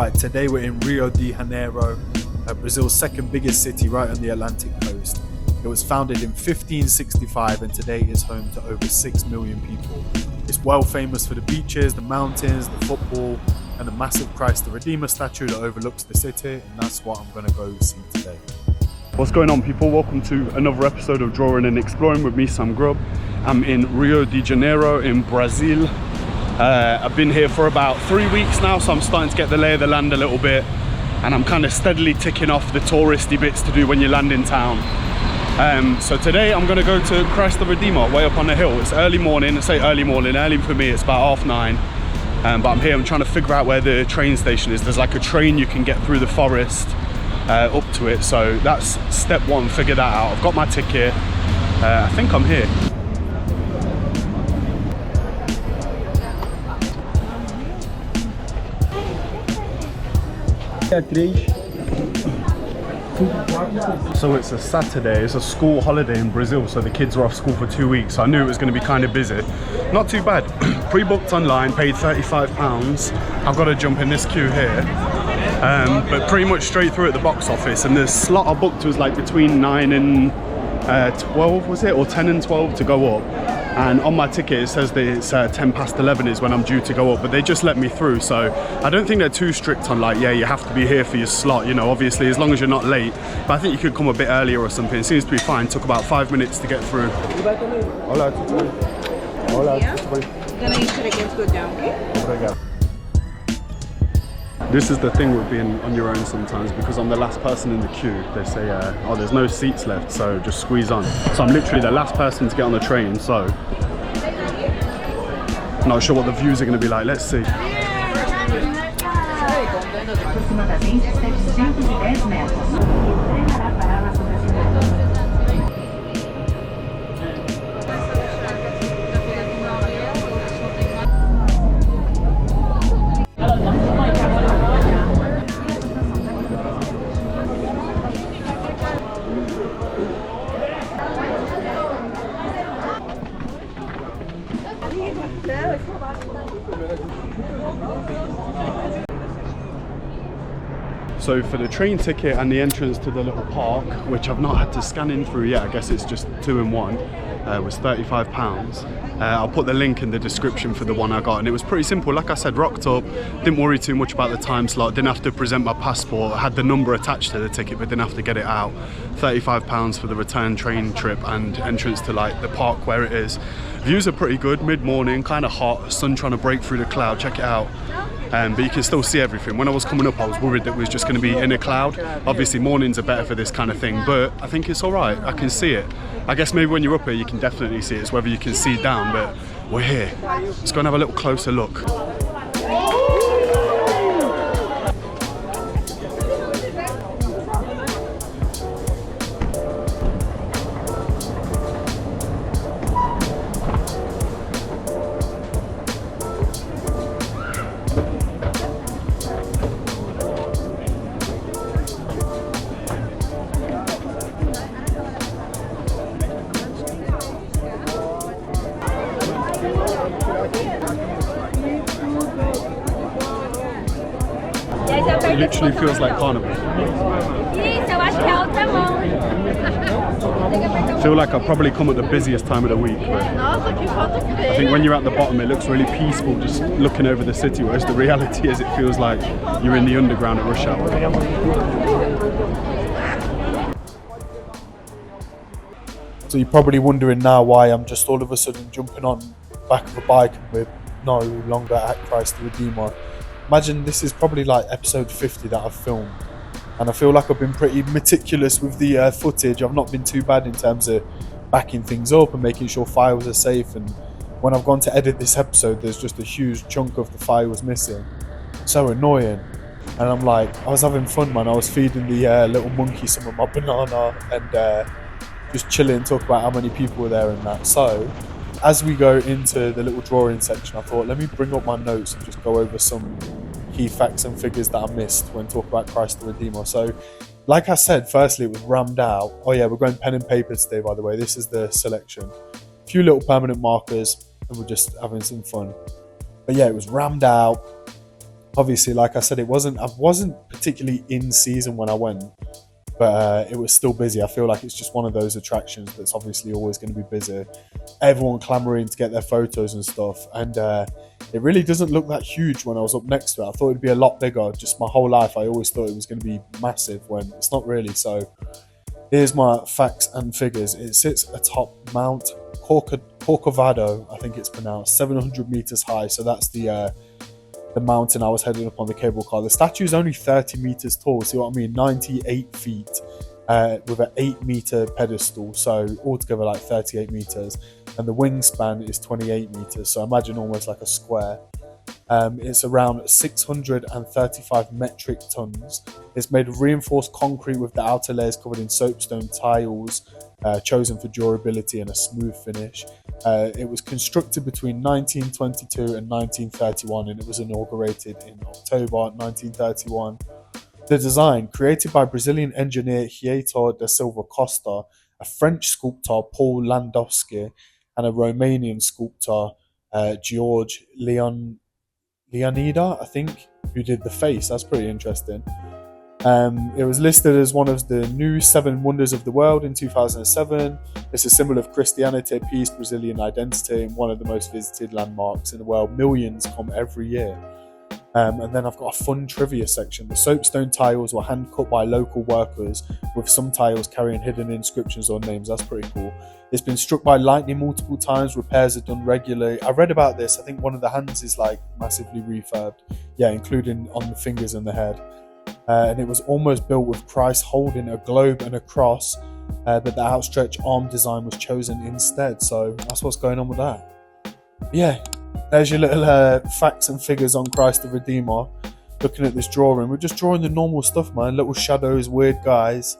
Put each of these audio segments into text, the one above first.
Alright, today we're in Rio de Janeiro, Brazil's second biggest city right on the Atlantic coast. It was founded in 1565 and today is home to over 6 million people. It's well famous for the beaches, the mountains, the football, and the massive Christ the Redeemer statue that overlooks the city, and that's what I'm going to go see today. What's going on, people? Welcome to another episode of Drawing and Exploring with me, Sam Grubb. I'm in Rio de Janeiro in Brazil. I've been here for about 3 weeks now, so I'm starting to get the lay of the land a little bit, and I'm kind of steadily ticking off the touristy bits to do when you land in town. So today I'm going to go to Christ the Redeemer, way up on the hill. It's early morning. I say early morning, early for me it's about 9:30, but I'm here, I'm trying to figure out where the train station is. There's like a train you can get through the forest up to it, so that's step one, figure that out. I've got my ticket, I think I'm here. So it's a Saturday, it's a school holiday in Brazil, so the kids are off school for 2 weeks, so I knew it was going to be kind of busy. Not too bad. Pre-booked online, paid £35. I've got to jump in this queue here, but pretty much straight through at the box office, and the slot I booked was like between 9 and 12, was it, or 10 and 12 to go up. And on my ticket it says that it's 10 past 11 is when I'm due to go up, but they just let me through, so I don't think they're too strict on like, yeah, you have to be here for your slot, you know, obviously as long as you're not late, but I think you could come a bit earlier or something. It seems to be fine. Took about 5 minutes to get through. Hola. Hola. Gonna use it against go down, okay? This is the thing with being on your own sometimes, because I'm the last person in the queue. They say, oh, there's no seats left, so just squeeze on. So I'm literally the last person to get on the train, so not sure what the views are going to be like. Let's see. So for the train ticket and the entrance to the little park, which I've not had to scan in through yet, I guess it's just 2 in 1, was £35. I'll put the link in the description for the one I got, and it was pretty simple. Like I said, rocked up, didn't worry too much about the time slot, didn't have to present my passport, I had the number attached to the ticket but didn't have to get it out. £35 for the return train trip and entrance to like the park where it is. Views are pretty good, mid-morning, kind of hot, sun trying to break through the cloud, check it out. But you can still see everything. When I was coming up I was worried that it was just going to be in a cloud. Obviously mornings are better for this kind of thing, but I think it's alright, I can see it. I guess maybe when you're up here you can definitely see it, it's whether you can see down, but we're here. Let's go and have a little closer look. It literally feels like carnival. I feel like I've probably come at the busiest time of the week, but I think when you're at the bottom it looks really peaceful just looking over the city, whereas the reality is it feels like you're in the underground at rush hour. So you're probably wondering now why I'm just all of a sudden jumping on the back of a bike and we're no longer at Christ the Redeemer. Imagine this is probably like episode 50 that I've filmed, and I feel like I've been pretty meticulous with the footage. I've not been too bad in terms of backing things up and making sure files are safe, and when I've gone to edit this episode there's just a huge chunk of the files missing. So annoying. And I'm like, I was having fun, man. I was feeding the little monkey some of my banana and just chilling, talk about how many people were there and that. So as we go into the little drawing section, I thought, let me bring up my notes and just go over some key facts and figures that I missed when talking about Christ the Redeemer. So, like I said, firstly, it was rammed out. Oh yeah, we're going pen and paper today, by the way. This is the selection. A few little permanent markers, and we're just having some fun. But yeah, it was rammed out. Obviously, like I said, I wasn't particularly in season when I went, but it was still busy. I feel like it's just one of those attractions that's obviously always going to be busy. Everyone clamoring to get their photos and stuff, and it really doesn't look that huge when I was up next to it. I thought it'd be a lot bigger. Just my whole life, I always thought it was going to be massive when it's not really. So here's my facts and figures. It sits atop Mount Corcovado, I think it's pronounced, 700 meters high. So that's the mountain I was heading up on the cable car. The statue is only 30 meters tall. See what I mean? 98 feet with an 8-meter pedestal. So altogether like 38 meters. And the wingspan is 28 meters. So imagine almost like a square. It's around 635 metric tons. It's made of reinforced concrete with the outer layers covered in soapstone tiles, chosen for durability and a smooth finish. It was constructed between 1922 and 1931, and it was inaugurated in October 1931. The design, created by Brazilian engineer Heitor da Silva Costa, a French sculptor Paul Landowski, and a Romanian sculptor George Leonida, I think, who did the face. That's pretty interesting. It was listed as one of the new 7 wonders of the world in 2007. It's a symbol of Christianity, peace, Brazilian identity, and one of the most visited landmarks in the world. Millions come every year. And then I've got a fun trivia section. The soapstone tiles were hand cut by local workers, with some tiles carrying hidden inscriptions or names. That's pretty cool. It's been struck by lightning multiple times. Repairs are done regularly. I read about this. I think one of the hands is like massively refurbed. Yeah, including on the fingers and the head. And it was almost built with Christ holding a globe and a cross, but the outstretched arm design was chosen instead. So that's what's going on with that. Yeah, there's your little facts and figures on Christ the Redeemer. Looking at this drawing, we're just drawing the normal stuff, man. Little shadows, weird guys.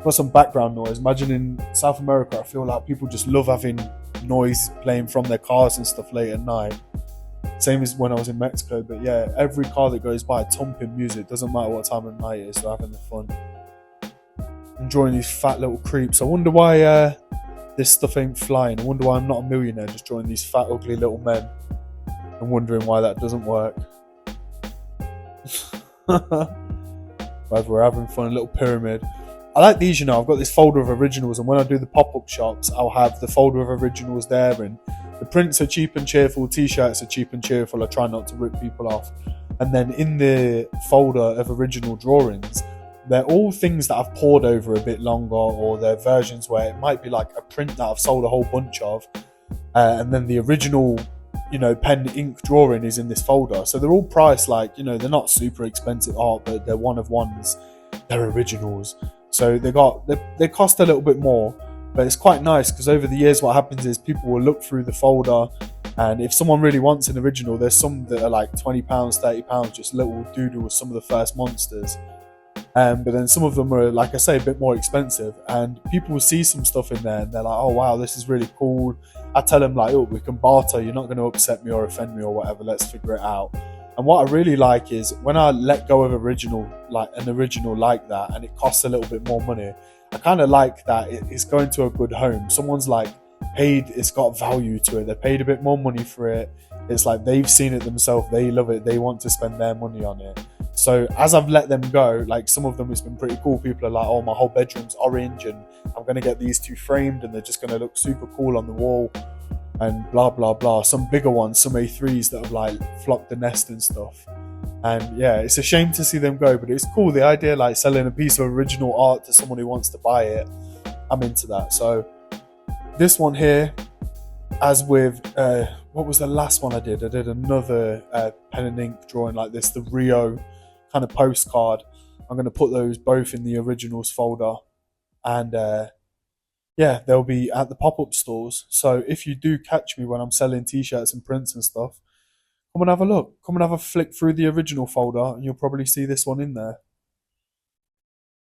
Got some background noise. Imagine in South America, I feel like people just love having noise playing from their cars and stuff late at night. Same as when I was in Mexico, but yeah, every car that goes by, thumping music, doesn't matter what time of night it is, they're having the fun. Enjoying these fat little creeps. I wonder why this stuff ain't flying. I wonder why I'm not a millionaire, just drawing these fat, ugly little men and wondering why that doesn't work. But we're having fun, a little pyramid. I like these, you know, I've got this folder of originals, and when I do the pop-up shops, I'll have the folder of originals there, and the prints are cheap and cheerful, t-shirts are cheap and cheerful. I try not to rip people off. And then in the folder of original drawings, they're all things that I've poured over a bit longer, or they're versions where it might be like a print that I've sold a whole bunch of, and then the original, you know, pen ink drawing is in this folder. So they're all priced like, you know, they're not super expensive art, but they're one of ones. They're originals. So they cost a little bit more. But it's quite nice because over the years what happens is people will look through the folder, and if someone really wants an original, there's some that are like £20, £30, just little doodle with some of the first monsters. But then some of them are, like I say, a bit more expensive, and people will see some stuff in there and they're like, oh wow, this is really cool. I tell them like, oh, we can barter, you're not going to upset me or offend me or whatever, let's figure it out. And what I really like is when I let go of an original like that, and it costs a little bit more money, I kind of like that it's going to a good home. Someone's like paid, it's got value to it. They paid a bit more money for it. It's like they've seen it themselves. They love it. They want to spend their money on it. So as I've let them go, like some of them, it's been pretty cool. People are like, oh, my whole bedroom's orange and I'm going to get these 2 framed and they're just going to look super cool on the wall and blah, blah, blah. Some bigger ones, some A3s that have like flocked the nest and stuff. And yeah, it's a shame to see them go, but it's cool. The idea like selling a piece of original art to someone who wants to buy it, I'm into that. So this one here, as with, what was the last one I did? I did another pen and ink drawing like this, the Rio kind of postcard. I'm going to put those both in the originals folder. And yeah, they'll be at the pop-up stores. So if you do catch me when I'm selling t-shirts and prints and stuff, come and have a look. Come and have a flick through the original folder and you'll probably see this one in there.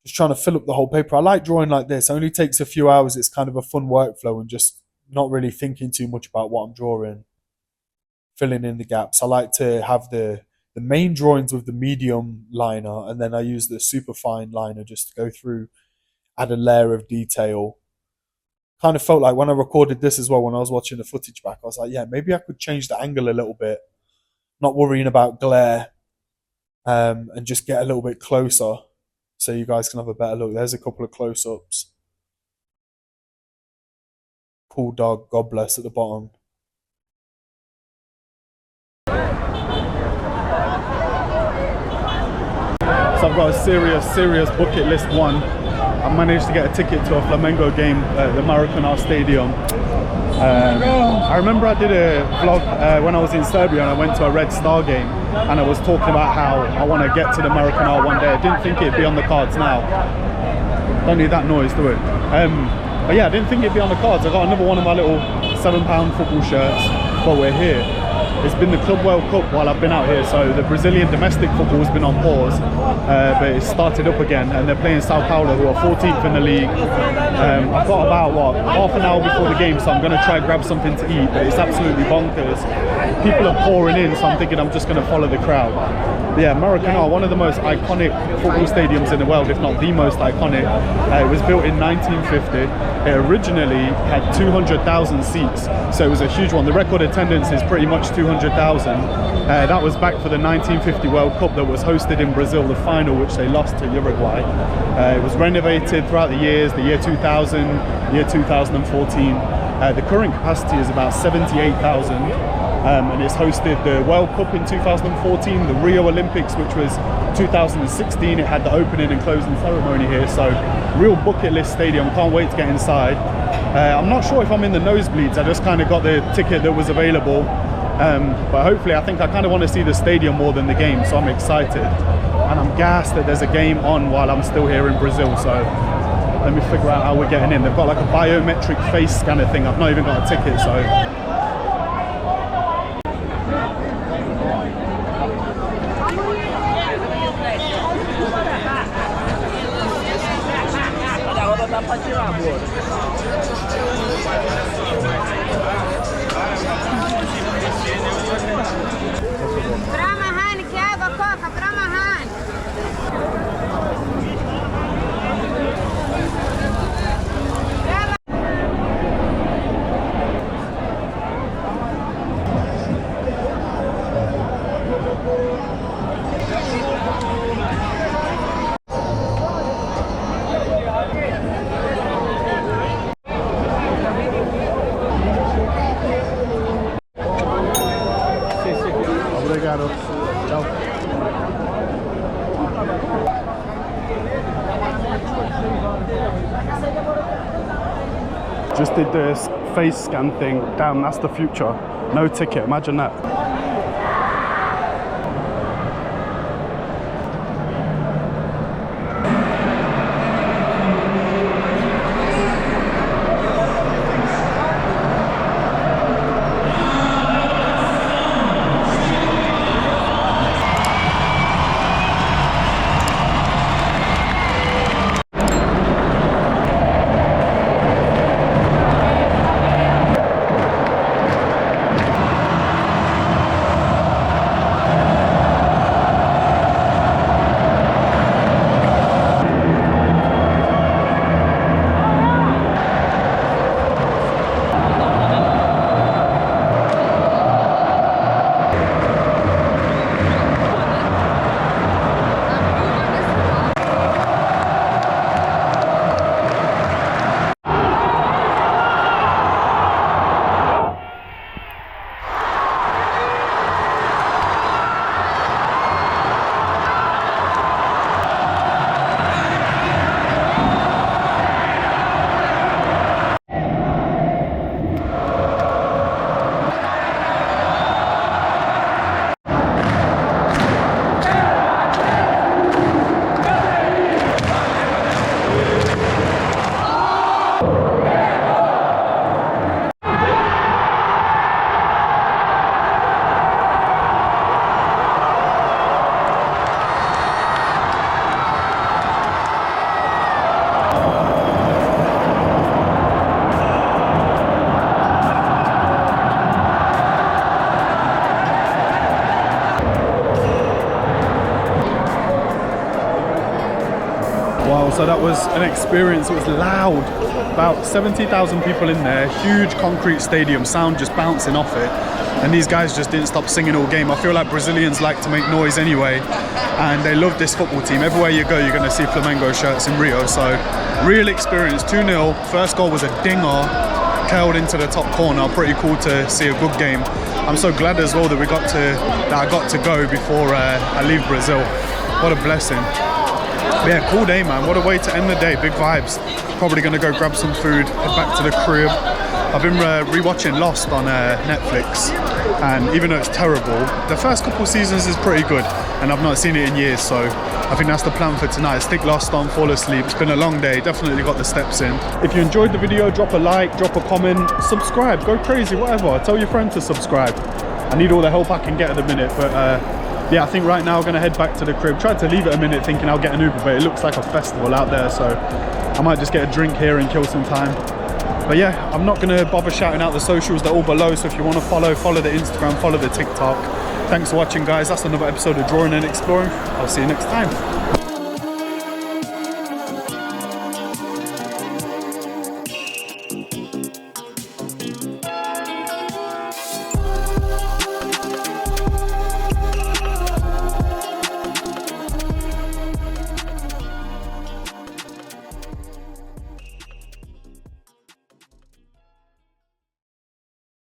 Just trying to fill up the whole paper. I like drawing like this. It only takes a few hours. It's kind of a fun workflow and just not really thinking too much about what I'm drawing. Filling in the gaps. I like to have the main drawings with the medium liner, and then I use the super fine liner just to go through, add a layer of detail. Kind of felt like when I recorded this as well, when I was watching the footage back, I was like, yeah, maybe I could change the angle a little bit. Not worrying about glare, and just get a little bit closer so you guys can have a better look. There's a couple of close-ups. Pool dog, God bless, at the bottom. So I've got a serious bucket list one. I managed to get a ticket to a Flamengo game at the Maracana Stadium. I remember I did a vlog when I was in Serbia and I went to a Red Star game and I was talking about how I want to get to the Maracana one day. I didn't think it'd be on the cards now. Don't need that noise, do it? But yeah, I didn't think it'd be on the cards. I got another one of my little £7 football shirts, but we're here. It's been the Club World Cup while I've been out here, so the Brazilian domestic football has been on pause, but it's started up again, and they're playing Sao Paulo, who are 14th in the league. I've got about, half an hour before the game, so I'm going to try and grab something to eat, but it's absolutely bonkers. People are pouring in, so I'm thinking I'm just going to follow the crowd. But yeah, Maracana, one of the most iconic football stadiums in the world, if not the most iconic. It was built in 1950. It originally had 200,000 seats, so it was a huge one. The record attendance is pretty much 200,000. That was back for the 1950 World Cup that was hosted in Brazil, the final, which they lost to Uruguay. It was renovated throughout the years, the year 2000, year 2014. The current capacity is about 78,000. And it's hosted the World Cup in 2014, the Rio Olympics, which was 2016. It had the opening and closing ceremony here, so real bucket list stadium. Can't wait to get inside. I'm not sure if I'm in the nosebleeds. I just kind of got the ticket that was available, but hopefully I think I kind of want to see the stadium more than the game, so I'm excited. And I'm gassed that there's a game on while I'm still here in Brazil, so let me figure out how we're getting in. They've got like a biometric face scanner thing. I've not even got a ticket, so just did this face scan thing. Damn, that's the future. No ticket, imagine that. Wow, so that was an experience. It was loud. About 70,000 people in there, huge concrete stadium, sound just bouncing off it. and these guys just didn't stop singing all game. I feel like Brazilians like to make noise anyway, and they love this football team. Everywhere you go, you're going to see Flamengo shirts in Rio. So real experience. 2-0. First goal was a dinger, curled into the top corner. Pretty cool to see a good game. I'm so glad as well that I got to go before I leave Brazil. What a blessing. But yeah, cool day, man. What a way to end the day. Big vibes. Probably gonna go grab some food, head back to the crib. I've been rewatching Lost on Netflix, and even though it's terrible, the first couple seasons is pretty good, and I've not seen it in years, so I think that's the plan for tonight. Stick Lost on, fall asleep. It's been a long day, definitely got the steps in. If you enjoyed the video, drop a like, drop a comment, subscribe, go crazy, whatever. Tell your friend to subscribe. I need all the help I can get at the minute, but yeah, I think right now I'm gonna head back to the crib. Tried to leave it a minute thinking I'll get an Uber, but it looks like a festival out there, so I might just get a drink here and kill some time. But yeah, I'm not gonna bother shouting out the socials, they're all below, so if you wanna follow the Instagram, follow the TikTok. Thanks for watching, guys. That's another episode of Drawing and Exploring. I'll see you next time.